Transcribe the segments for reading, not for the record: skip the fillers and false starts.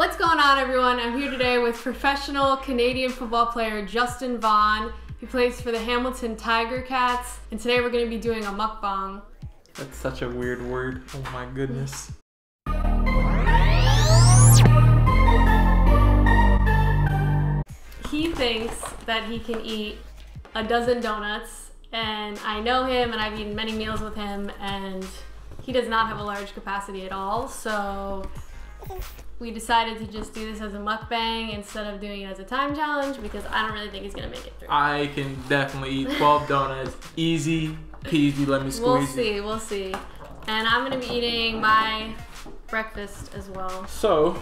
What's going on, everyone? I'm here today with professional Canadian football player Justin Vaughn. He plays for the Hamilton Tiger Cats, and today we're going to be doing a mukbang. That's such a weird word. Oh my goodness. He thinks that he can eat a dozen donuts, and I know him and I've eaten many meals with him, and he does not have a large capacity at all, so we decided to just do this as a mukbang instead of doing it as a time challenge because I don't really think he's gonna make it through. I can definitely eat 12 donuts. Easy peasy, let me squeeze it. We'll see. And I'm gonna be eating my breakfast as well. So,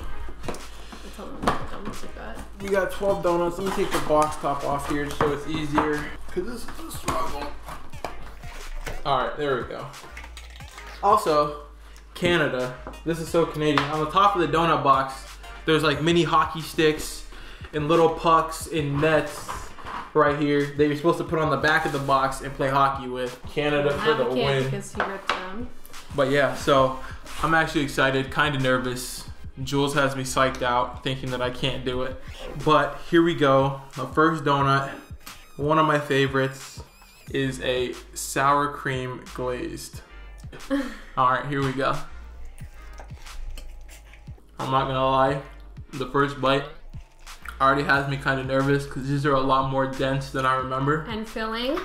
we got 12 donuts. Let me take the box top off here so it's easier, because this is a struggle. Alright, there we go. Also, Canada. This is so Canadian. On the top of the donut box, there's like mini hockey sticks and little pucks and nets right here that you're supposed to put on the back of the box and play hockey with. Canada for the win. Because he ripped them. But yeah, so I'm actually excited, kind of nervous. Jules has me psyched out, thinking that I can't do it. But here we go. The first donut, one of my favorites, is a sour cream glazed. All right, here we go. I'm not gonna lie, the first bite already has me kind of nervous because these are a lot more dense than I remember. And filling.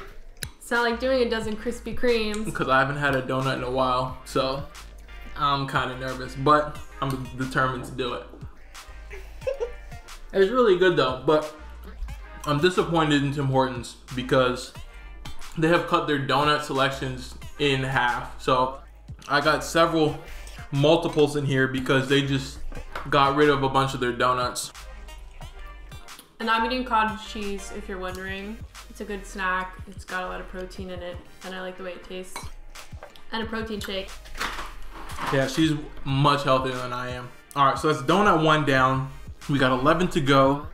It's not like doing a dozen Krispy Kremes. Because I haven't had a donut in a while, so I'm kind of nervous, but I'm determined to do it. It's really good though, but I'm disappointed in Tim Hortons because they have cut their donut selections in half. So I got several multiples in here because they just got rid of a bunch of their donuts. And I'm eating cottage cheese, if you're wondering. It's a good snack. It's got a lot of protein in it, and I like the way it tastes. And a protein shake. Yeah, she's much healthier than I am. All right, so that's donut one down. We got 11 to go.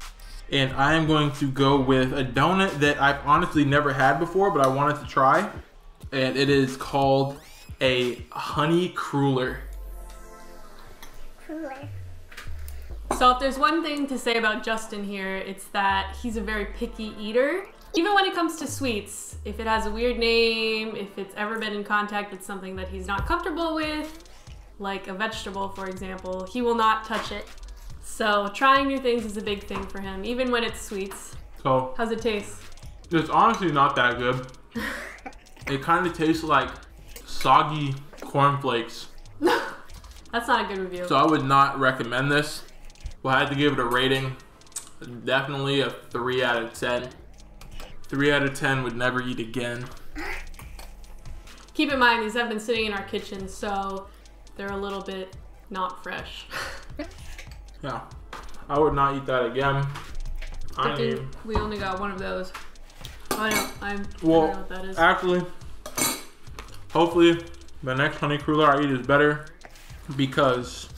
And I am going to go with a donut that I've honestly never had before, but I wanted to try. And it is called a honey cruller. So if there's one thing to say about Justin here, it's that he's a very picky eater. Even when it comes to sweets, if it has a weird name, if it's ever been in contact with something that he's not comfortable with, like a vegetable, for example, he will not touch it. So trying new things is a big thing for him, even when it's sweets. So how's it taste? It's honestly not that good. It kind of tastes like soggy cornflakes. That's not a good review. So I would not recommend this. Well, I had to give it a rating. Definitely a 3 out of 10. 3 out of 10 would never eat again. Keep in mind, these have been sitting in our kitchen, so they're a little bit not fresh. Yeah, I would not eat that again. We only got one of those. Oh, I don't know what that is. Actually, hopefully the next honey cruller I eat is better because,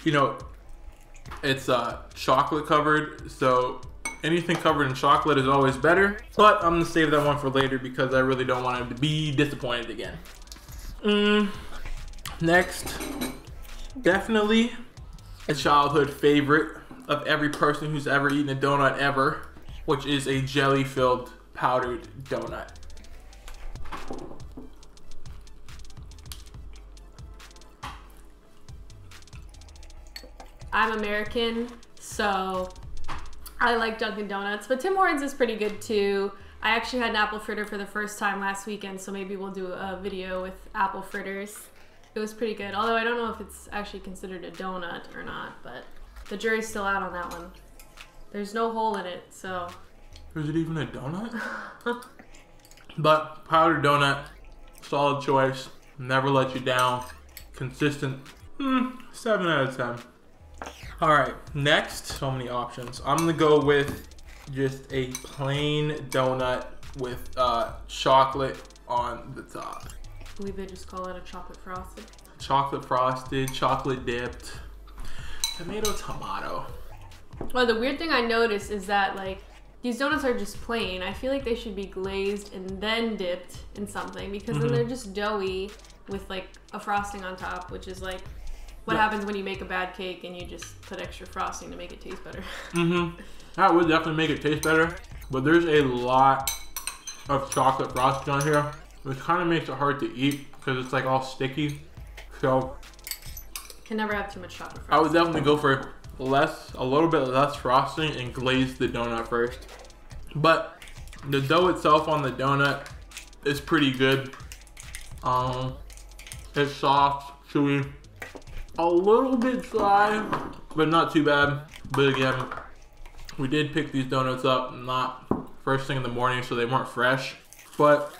you know, it's chocolate covered, so anything covered in chocolate is always better. But I'm gonna save that one for later because I really don't want him to be disappointed again. Next, definitely a childhood favorite of every person who's ever eaten a donut ever, which is a jelly-filled powdered donut. I'm American, so I like Dunkin' Donuts, but Tim Hortons is pretty good too. I actually had an apple fritter for the first time last weekend, so maybe we'll do a video with apple fritters. It was pretty good, although I don't know if it's actually considered a donut or not, but the jury's still out on that one. There's no hole in it, so. Is it even a donut? But powdered donut, solid choice, never let you down, consistent, 7 out of 10. All right, next, so many options. I'm gonna go with just a plain donut with chocolate on the top. I believe they just call it a chocolate frosted. Chocolate frosted, chocolate dipped, tomato. Well, the weird thing I noticed is that like these donuts are just plain. I feel like they should be glazed and then dipped in something because then they're just doughy with like a frosting on top, which is like What happens when you make a bad cake and you just put extra frosting to make it taste better? That would definitely make it taste better. But there's a lot of chocolate frosting on here, which kind of makes it hard to eat because it's like all sticky. So can never have too much chocolate frosting. I would definitely go for a little bit less frosting and glaze the donut first. But the dough itself on the donut is pretty good. It's soft, chewy, a little bit dry, but not too bad. But again, we did pick these donuts up not first thing in the morning, so they weren't fresh, but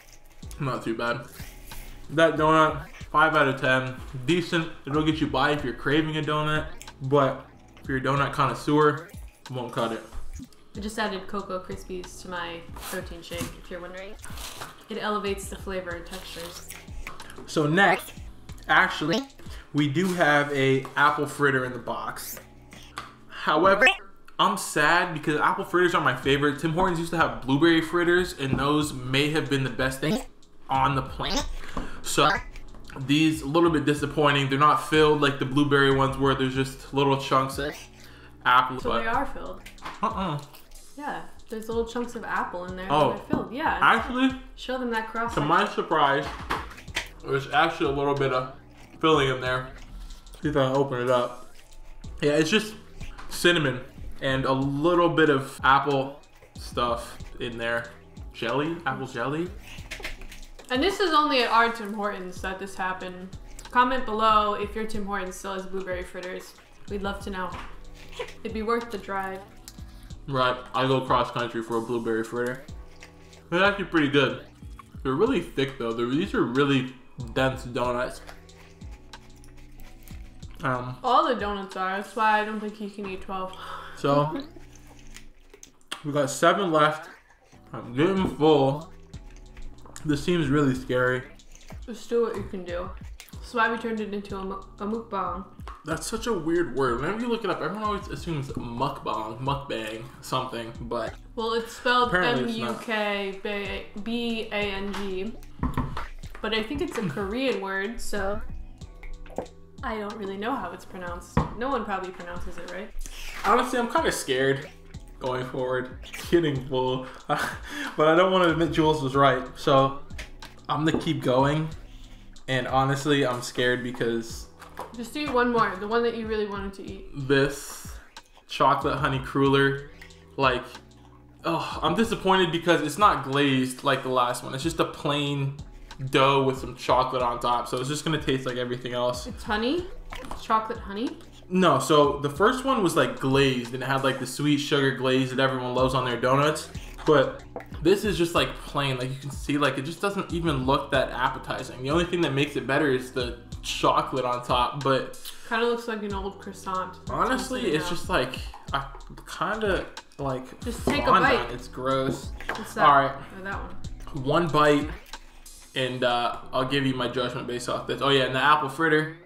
not too bad. That donut, 5 out of 10. Decent. It'll get you by if you're craving a donut, but if you're a donut connoisseur, won't cut it. I just added Cocoa Krispies to my protein shake, if you're wondering. It elevates the flavor and textures. So next, actually, we do have a apple fritter in the box. However, I'm sad because apple fritters are my favorite. Tim Hortons used to have blueberry fritters, and those may have been the best thing on the planet. So these a little bit disappointing. They're not filled like the blueberry ones were. There's just little chunks of apple. So they are filled. Yeah, there's little chunks of apple in there. Oh, they're filled. Yeah. Actually, show them that cross. To my surprise, there's actually a little bit of filling in there. See if I can open it up. Yeah, it's just cinnamon and a little bit of apple stuff in there. Jelly? Apple jelly? And this is only at our Tim Hortons that this happened. Comment below if your Tim Hortons still has blueberry fritters. We'd love to know. It'd be worth the drive. Right, I go cross country for a blueberry fritter. They're actually pretty good. They're really thick though. These are really dense donuts. All the donuts are. That's why I don't think you can eat 12. So we got 7 left. I'm getting full. This seems really scary. Just do what you can do. That's why we turned it into a mukbang. That's such a weird word. Whenever you look it up, everyone always assumes mukbang, something, but... Well, it's spelled M-U-K-B-A-N-G. But I think it's a Korean word, so... I don't really know how it's pronounced. No one probably pronounces it right. Honestly, I'm kind of scared going forward. Getting full. But I don't want to admit Jules was right, so I'm gonna keep going. And honestly, I'm scared because... Just eat one more, the one that you really wanted to eat. This chocolate honey cruller, like, oh, I'm disappointed because it's not glazed like the last one. It's just a plain dough with some chocolate on top, so it's just gonna taste like everything else. It's honey? It's chocolate honey? No, so the first one was like glazed and it had like the sweet sugar glaze that everyone loves on their donuts. But this is just like plain, like you can see, like it just doesn't even look that appetizing. The only thing that makes it better is the chocolate on top, but kind of looks like an old croissant. Honestly, it's just like I kind of like just take a bite. It's gross. What's that? All right, or that one. One bite, and I'll give you my judgment based off this. Oh yeah, and the apple fritter,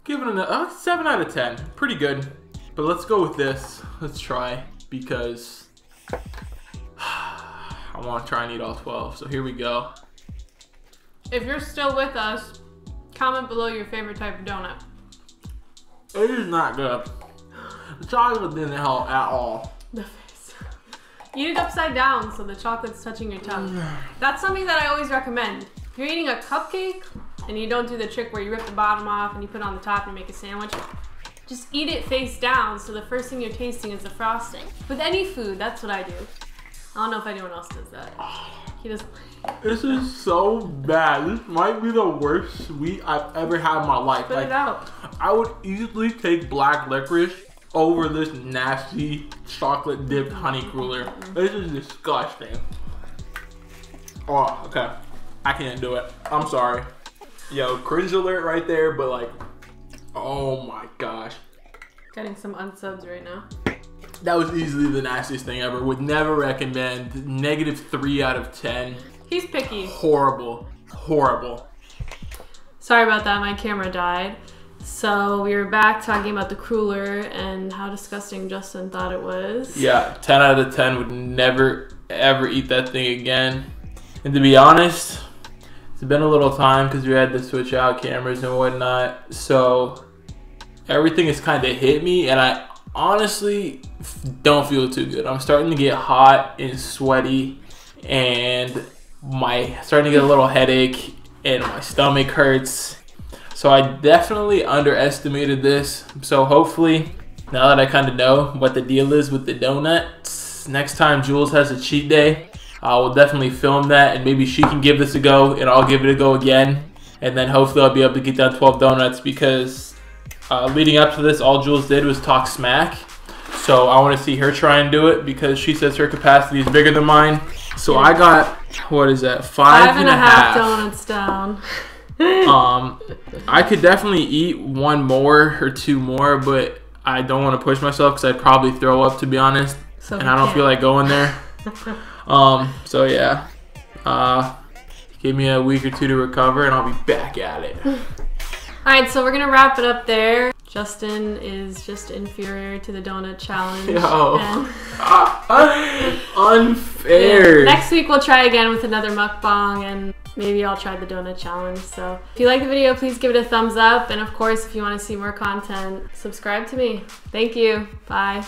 give it a 7 out of 10. Pretty good. But let's go with this. Let's try because I want to try and eat all 12. So here we go. If you're still with us, comment below your favorite type of donut. It is not good. The chocolate didn't help at all. The face. Eat it upside down so the chocolate's touching your tongue. That's something that I always recommend. If you're eating a cupcake and you don't do the trick where you rip the bottom off and you put it on the top and make a sandwich, just eat it face down so the first thing you're tasting is the frosting. With any food, that's what I do. I don't know if anyone else does that. He doesn't. This is so bad. This might be the worst sweet I've ever had in my life. Spit it out. I would easily take black licorice over this nasty chocolate dipped honey cruller. This is disgusting. Oh, okay. I can't do it. I'm sorry. Yo, cringe alert right there, but like, oh my gosh. Getting some unsubs right now. That was easily the nastiest thing ever. Would never recommend. -3 out of 10. He's picky. Horrible. Horrible. Sorry about that. My camera died. So we were back talking about the cruller and how disgusting Justin thought it was. Yeah, 10 out of 10. Would never, ever eat that thing again. And to be honest, it's been a little time because we had to switch out cameras and whatnot. So everything has kind of hit me, and I honestly don't feel too good. I'm starting to get hot and sweaty, and starting to get a little headache, and my stomach hurts. So I definitely underestimated this. So hopefully, now that I kind of know what the deal is with the donuts, next time Jules has a cheat day, I will definitely film that, and maybe she can give this a go and I'll give it a go again. And then hopefully I'll be able to get down 12 donuts, because leading up to this, all Jules did was talk smack. So I want to see her try and do it, because she says her capacity is bigger than mine. So I got, what is that, 5.5 donuts down. I could definitely eat one more or two more, but I don't want to push myself because I'd probably throw up, to be honest. So and I don't feel like going there. So yeah. Give me a week or two to recover, and I'll be back at it. Alright, so we're going to wrap it up there. Justin is just inferior to the donut challenge. Yo. Unfair. Yeah. Next week we'll try again with another mukbang, and maybe I'll try the donut challenge. So if you like the video, please give it a thumbs up. And of course, if you want to see more content, subscribe to me. Thank you. Bye.